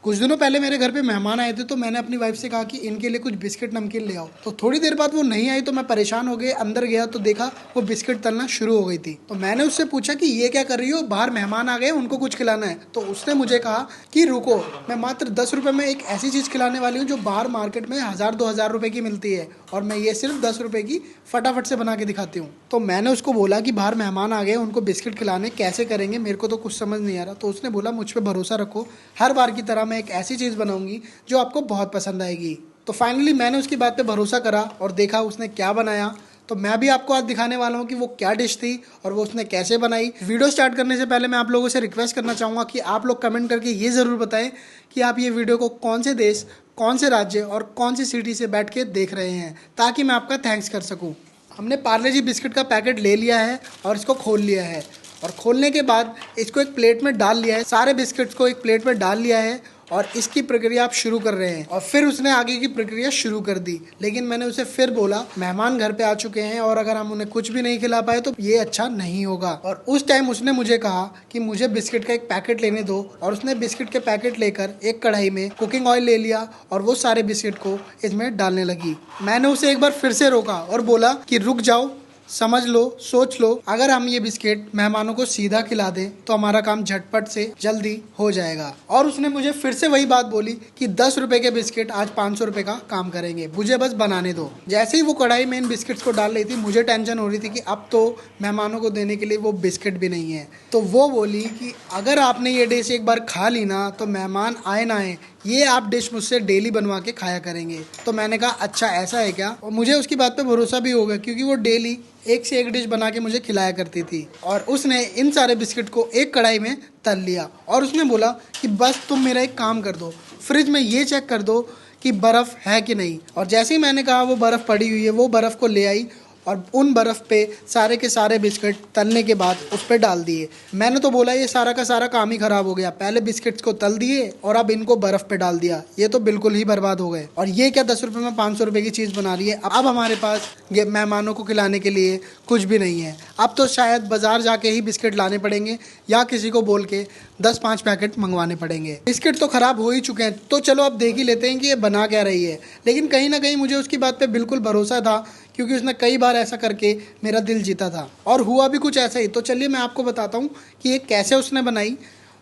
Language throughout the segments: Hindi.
कुछ दिनों पहले मेरे घर पे मेहमान आए थे, तो मैंने अपनी वाइफ से कहा कि इनके लिए कुछ बिस्किट नमकीन ले आओ। तो थोड़ी देर बाद वो नहीं आई, तो मैं परेशान हो गया। अंदर गया तो देखा वो बिस्किट तलना शुरू हो गई थी। तो मैंने उससे पूछा कि ये क्या कर रही हो, बाहर मेहमान आ गए, उनको कुछ खिलाना है। तो उसने मुझे कहा कि रुको, मैं मात्र 10 रुपए में एक ऐसी चीज़ खिलाने वाली हूँ जो बाहर मार्केट में 1000-2000 रुपए की मिलती है, और मैं ये सिर्फ 10 रुपए की फटाफट से बना के दिखाती हूँ। तो मैंने उसको बोला कि बाहर मेहमान आ गए, उनको बिस्किट खिलाने कैसे करेंगे, मेरे को तो कुछ समझ नहीं आ रहा। तो उसने बोला मुझ पर भरोसा रखो, हर बार की तरह मैं एक ऐसी चीज़ बनाऊंगी जो आपको बहुत पसंद आएगी। तो फाइनली मैंने उसकी बात पे भरोसा करा और देखा उसने क्या बनाया। तो मैं भी आपको आज दिखाने वाला हूँ कि वो क्या डिश थी और वो उसने कैसे बनाई। वीडियो स्टार्ट करने से पहले मैं आप लोगों से रिक्वेस्ट करना चाहूँगा कि आप लोग कमेंट करके ये ज़रूर बताएं कि आप ये वीडियो को कौन से देश, कौन से राज्य और कौन सी सिटी से बैठ के देख रहे हैं, ताकि मैं आपका थैंक्स कर सकूँ। हमने पार्ले जी बिस्किट का पैकेट ले लिया है और इसको खोल लिया है, और खोलने के बाद इसको एक प्लेट में डाल लिया है। सारे बिस्किट्स को एक प्लेट में डाल लिया है और इसकी प्रक्रिया आप शुरू कर रहे हैं। और फिर उसने आगे की प्रक्रिया शुरू कर दी, लेकिन मैंने उसे फिर बोला मेहमान घर पे आ चुके हैं और अगर हम उन्हें कुछ भी नहीं खिला पाए तो ये अच्छा नहीं होगा। और उस टाइम उसने मुझे कहा कि मुझे बिस्किट का एक पैकेट लेने दो, और उसने बिस्किट के पैकेट लेकर एक कढ़ाई में कुकिंग ऑयल ले लिया और वो सारे बिस्किट को इसमें डालने लगी। मैंने उसे एक बार फिर से रोका और बोला कि रुक जाओ, समझ लो, सोच लो, अगर हम ये बिस्किट मेहमानों को सीधा खिला दें तो हमारा काम झटपट से जल्दी हो जाएगा। और उसने मुझे फिर से वही बात बोली कि 10 रुपए के बिस्किट आज 500 रुपए का काम करेंगे, मुझे बस बनाने दो। जैसे ही वो कढ़ाई में इन बिस्किट्स को डाल रही थी, मुझे टेंशन हो रही थी कि अब तो मेहमानों को देने के लिए वो बिस्किट भी नहीं है। तो वो बोली कि अगर आपने ये डिश एक बार खा ली ना तो मेहमान आए ना आए, ये आप डिश मुझसे डेली बनवा के खाया करेंगे। तो मैंने कहा अच्छा ऐसा है क्या, और मुझे उसकी बात पे भरोसा भी हो गया क्योंकि वो डेली एक से एक डिश बना के मुझे खिलाया करती थी। और उसने इन सारे बिस्किट को एक कढ़ाई में तल लिया और उसने बोला कि बस तुम मेरा एक काम कर दो, फ्रिज में ये चेक कर दो कि बर्फ़ है कि नहीं। और जैसे ही मैंने कहा वो बर्फ़ पड़ी हुई है, वो बर्फ़ को ले आई और उन बर्फ़ पे सारे के सारे बिस्किट तलने के बाद उस पर डाल दिए। मैंने तो बोला ये सारा का सारा काम ही ख़राब हो गया, पहले बिस्किट्स को तल दिए और अब इनको बर्फ़ पे डाल दिया, ये तो बिल्कुल ही बर्बाद हो गए। और ये क्या 10 रुपये में 500 रुपये की चीज़ बना रही है। अब हमारे पास ये मेहमानों को खिलाने के लिए कुछ भी नहीं है। अब तो शायद बाज़ार जाके ही बिस्किट लाने पड़ेंगे या किसी को बोल के 10-5 पैकेट मंगवाने पड़ेंगे। बिस्किट तो ख़राब हो ही चुके हैं, तो चलो अब देख ही लेते हैं कि ये बना क्या रही है। लेकिन कहीं ना कहीं मुझे उसकी बात पे बिल्कुल भरोसा था क्योंकि उसने कई बार ऐसा करके मेरा दिल जीता था और हुआ भी कुछ ऐसा ही। तो चलिए मैं आपको बताता हूँ कि ये कैसे उसने बनाई।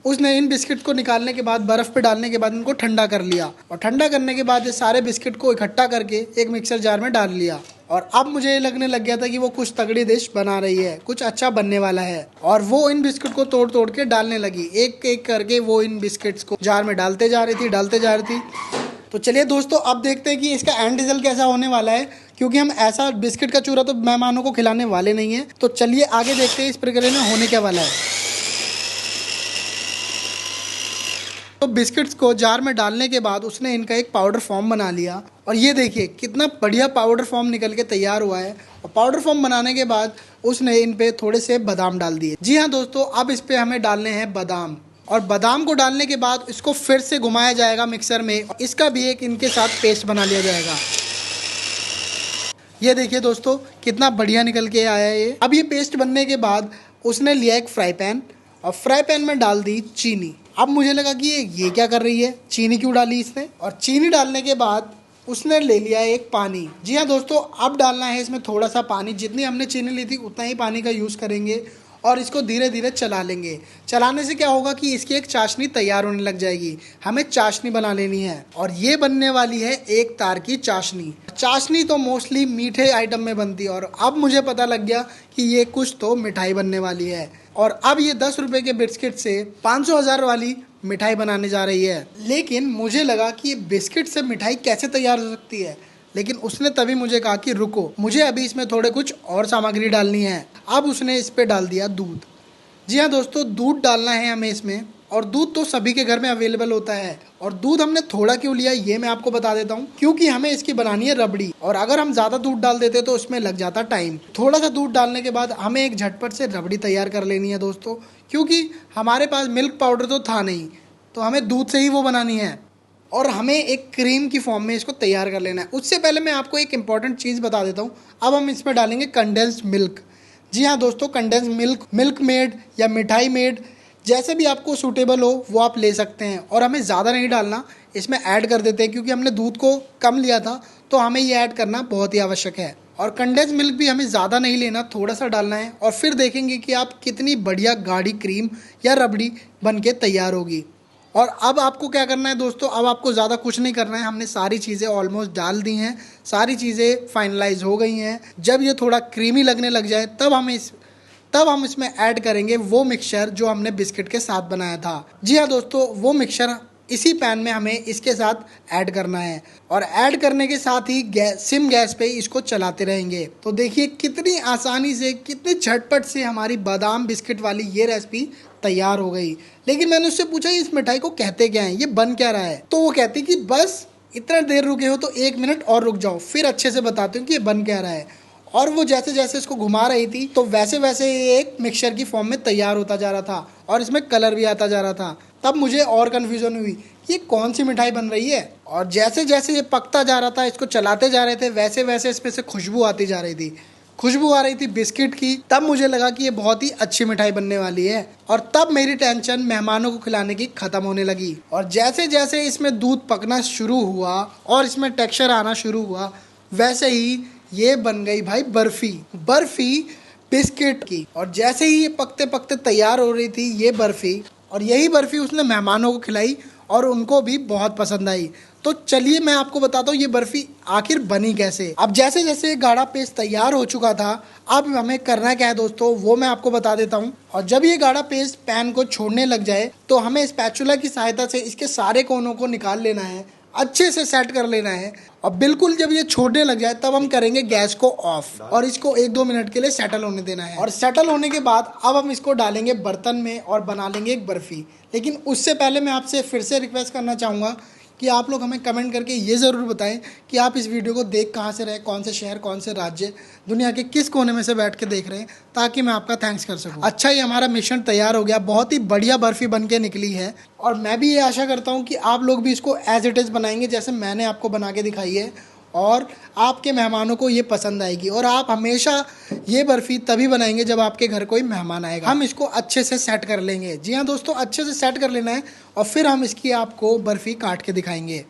उसने इन बिस्किट को निकालने के बाद, बर्फ़ पे डालने के बाद इनको ठंडा कर लिया, और ठंडा करने के बाद ये सारे बिस्किट को इकट्ठा करके एक मिक्सर जार में डाल लिया। और अब मुझे ये लगने लग गया था कि वो कुछ तगड़ी डिश बना रही है, कुछ अच्छा बनने वाला है। और वो इन बिस्किट को तोड़ तोड़ के डालने लगी, एक एक करके वो इन बिस्किट्स को जार में डालते जा रही थी। तो चलिए दोस्तों, अब देखते हैं कि इसका एंड रिजल्ट कैसा होने वाला है, क्योंकि हम ऐसा बिस्किट का चूरा तो मेहमानों को खिलाने वाले नहीं हैं। तो चलिए आगे देखते हैं इस प्रक्रिया में होने क्या वाला है। तो बिस्किट्स को जार में डालने के बाद उसने इनका एक पाउडर फॉर्म बना लिया, और ये देखिए कितना बढ़िया पाउडर फॉर्म निकल के तैयार हुआ है। और पाउडर फॉर्म बनाने के बाद उसने इन पे थोड़े से बादाम डाल दिए। जी हाँ दोस्तों, अब इस पे हमें डालने हैं बादाम, और बादाम को डालने के बाद इसको फिर से घुमाया जाएगा मिक्सर में, इसका भी एक इनके साथ पेस्ट बना लिया जाएगा। ये देखिए दोस्तों कितना बढ़िया निकल के आया है ये। अब ये पेस्ट बनने के बाद उसने लिया एक फ्राई पैन और फ्राई पैन में डाल दी चीनी। अब मुझे लगा कि ये क्या कर रही है, चीनी क्यों डाली इसने। और चीनी डालने के बाद उसने ले लिया एक पानी। जी हाँ दोस्तों, अब डालना है इसमें थोड़ा सा पानी, जितनी हमने चीनी ली थी उतना ही पानी का यूज़ करेंगे और इसको धीरे धीरे चला लेंगे। चलाने से क्या होगा कि इसकी एक चाशनी तैयार होने लग जाएगी। हमें चाशनी बना लेनी है और ये बनने वाली है एक तार की चाशनी। चाशनी तो मोस्टली मीठे आइटम में बनती है, और अब मुझे पता लग गया कि ये कुछ तो मिठाई बनने वाली है। और अब ये 10 रुपए के बिस्किट से 500-1000 वाली मिठाई बनाने जा रही है। लेकिन मुझे लगा कि बिस्किट से मिठाई कैसे तैयार हो सकती है, लेकिन उसने तभी मुझे कहा कि रुको, मुझे अभी इसमें थोड़े कुछ और सामग्री डालनी है। अब उसने इस पे डाल दिया दूध। जी हाँ दोस्तों, दूध डालना है हमें इसमें, और दूध तो सभी के घर में अवेलेबल होता है। और दूध हमने थोड़ा क्यों लिया ये मैं आपको बता देता हूँ, क्योंकि हमें इसकी बनानी है रबड़ी, और अगर हम ज़्यादा दूध डाल देते तो उसमें लग जाता टाइम। थोड़ा सा दूध डालने के बाद हमें एक झटपट से रबड़ी तैयार कर लेनी है दोस्तों, क्योंकि हमारे पास मिल्क पाउडर तो था नहीं, तो हमें दूध से ही वो बनानी है और हमें एक क्रीम की फॉर्म में इसको तैयार कर लेना है। उससे पहले मैं आपको एक इम्पॉर्टेंट चीज़ बता देता हूँ। अब हम इसमें डालेंगे कंडेंस्ड मिल्क। जी हाँ दोस्तों, कंडेंस्ड मिल्क, मिल्क मेड या मिठाई मेड, जैसे भी आपको सूटेबल हो वो आप ले सकते हैं। और हमें ज़्यादा नहीं डालना, इसमें ऐड कर देते हैं क्योंकि हमने दूध को कम लिया था, तो हमें ये ऐड करना बहुत ही आवश्यक है। और कंडेंस मिल्क भी हमें ज़्यादा नहीं लेना, थोड़ा सा डालना है। और फिर देखेंगे कि आप कितनी बढ़िया गाढ़ी क्रीम या रबड़ी बन के तैयार होगी। और अब आपको क्या करना है दोस्तों, अब आपको ज़्यादा कुछ नहीं करना है। हमने सारी चीज़ें ऑलमोस्ट डाल दी हैं, सारी चीज़ें फाइनलाइज हो गई हैं। जब ये थोड़ा क्रीमी लगने लग जाए तब हम इसमें ऐड करेंगे वो मिक्सचर जो हमने बिस्किट के साथ बनाया था। जी हाँ दोस्तों, वो मिक्सचर इसी पैन में हमें इसके साथ ऐड करना है। और ऐड करने के साथ ही सिम गैस पे इसको चलाते रहेंगे। तो देखिए कितनी आसानी से, कितनी झटपट से हमारी बादाम बिस्किट वाली ये रेसिपी तैयार हो गई। लेकिन मैंने उससे पूछा इस मिठाई को कहते क्या है, ये बन क्या रहा है। तो वो कहती कि बस इतना देर रुके हो तो 1 मिनट और रुक जाओ, फिर अच्छे से बताती हूँ कि ये बन क्या रहा है। और वो जैसे जैसे इसको घुमा रही थी तो वैसे वैसे ये एक मिक्सचर की फॉर्म में तैयार होता जा रहा था और इसमें कलर भी आता जा रहा था। तब मुझे और कन्फ्यूजन हुई, ये कौन सी मिठाई बन रही है। और जैसे जैसे ये पकता जा रहा था, इसको चलाते जा रहे थे, वैसे वैसे इसमें से खुशबू आती जा रही थी, खुशबू आ रही थी बिस्किट की। तब मुझे लगा कि ये बहुत ही अच्छी मिठाई बनने वाली है। और तब मेरी टेंशन मेहमानों को खिलाने की खत्म होने लगी। और जैसे जैसे इसमें दूध पकना शुरू हुआ और इसमें टेक्सचर आना शुरू हुआ, वैसे ही ये बन गई भाई बर्फी बिस्किट की। और जैसे ही ये पकते पकते तैयार हो रही थी ये बर्फी, और यही बर्फी उसने मेहमानों को खिलाई और उनको भी बहुत पसंद आई। तो चलिए मैं आपको बताता हूँ ये बर्फी आखिर बनी कैसे। अब जैसे जैसे गाढ़ा पेस्ट तैयार हो चुका था, अब हमें करना क्या है दोस्तों, वो मैं आपको बता देता हूँ। और जब ये गाढ़ा पेस्ट पैन को छोड़ने लग जाए तो हमें स्पैचुला की सहायता से इसके सारे कोनों को निकाल लेना है, अच्छे से सेट कर लेना है। और बिल्कुल जब ये छोड़ने लग जाए तब हम करेंगे गैस को ऑफ और इसको 1-2 मिनट के लिए सेटल होने देना है। और सेटल होने के बाद अब हम इसको डालेंगे बर्तन में और बना लेंगे एक बर्फी। लेकिन उससे पहले मैं आपसे फिर से रिक्वेस्ट करना चाहूँगा कि आप लोग हमें कमेंट करके ये ज़रूर बताएं कि आप इस वीडियो को देख कहाँ से रहे, कौन से शहर, कौन से राज्य, दुनिया के किस कोने में से बैठ के देख रहे हैं, ताकि मैं आपका थैंक्स कर सकूं। अच्छा, ये हमारा मिश्रण तैयार हो गया, बहुत ही बढ़िया बर्फ़ी बन के निकली है। और मैं भी ये आशा करता हूँ कि आप लोग भी इसको एज इट इज़ बनाएंगे जैसे मैंने आपको बना के दिखाई है, और आपके मेहमानों को ये पसंद आएगी। और आप हमेशा ये बर्फ़ी तभी बनाएंगे जब आपके घर कोई मेहमान आएगा। हम इसको अच्छे से सेट कर लेंगे। जी हाँ दोस्तों, अच्छे से सेट कर लेना है और फिर हम इसकी आपको बर्फ़ी काट के दिखाएंगे।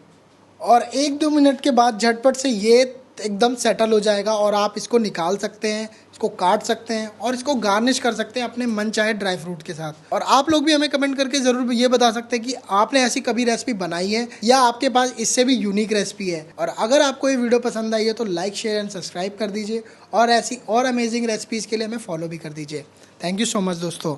और 1-2 मिनट के बाद झटपट से ये एकदम सेटल हो जाएगा और आप इसको निकाल सकते हैं, इसको काट सकते हैं और इसको गार्निश कर सकते हैं अपने मन चाहे ड्राई फ्रूट के साथ। और आप लोग भी हमें कमेंट करके ज़रूर ये बता सकते हैं कि आपने ऐसी कभी रेसिपी बनाई है या आपके पास इससे भी यूनिक रेसिपी है। और अगर आपको ये वीडियो पसंद आई है तो लाइक, शेयर एंड सब्सक्राइब कर दीजिए और ऐसी और अमेजिंग रेसिपीज़ के लिए हमें फॉलो भी कर दीजिए। थैंक यू सो मच दोस्तों।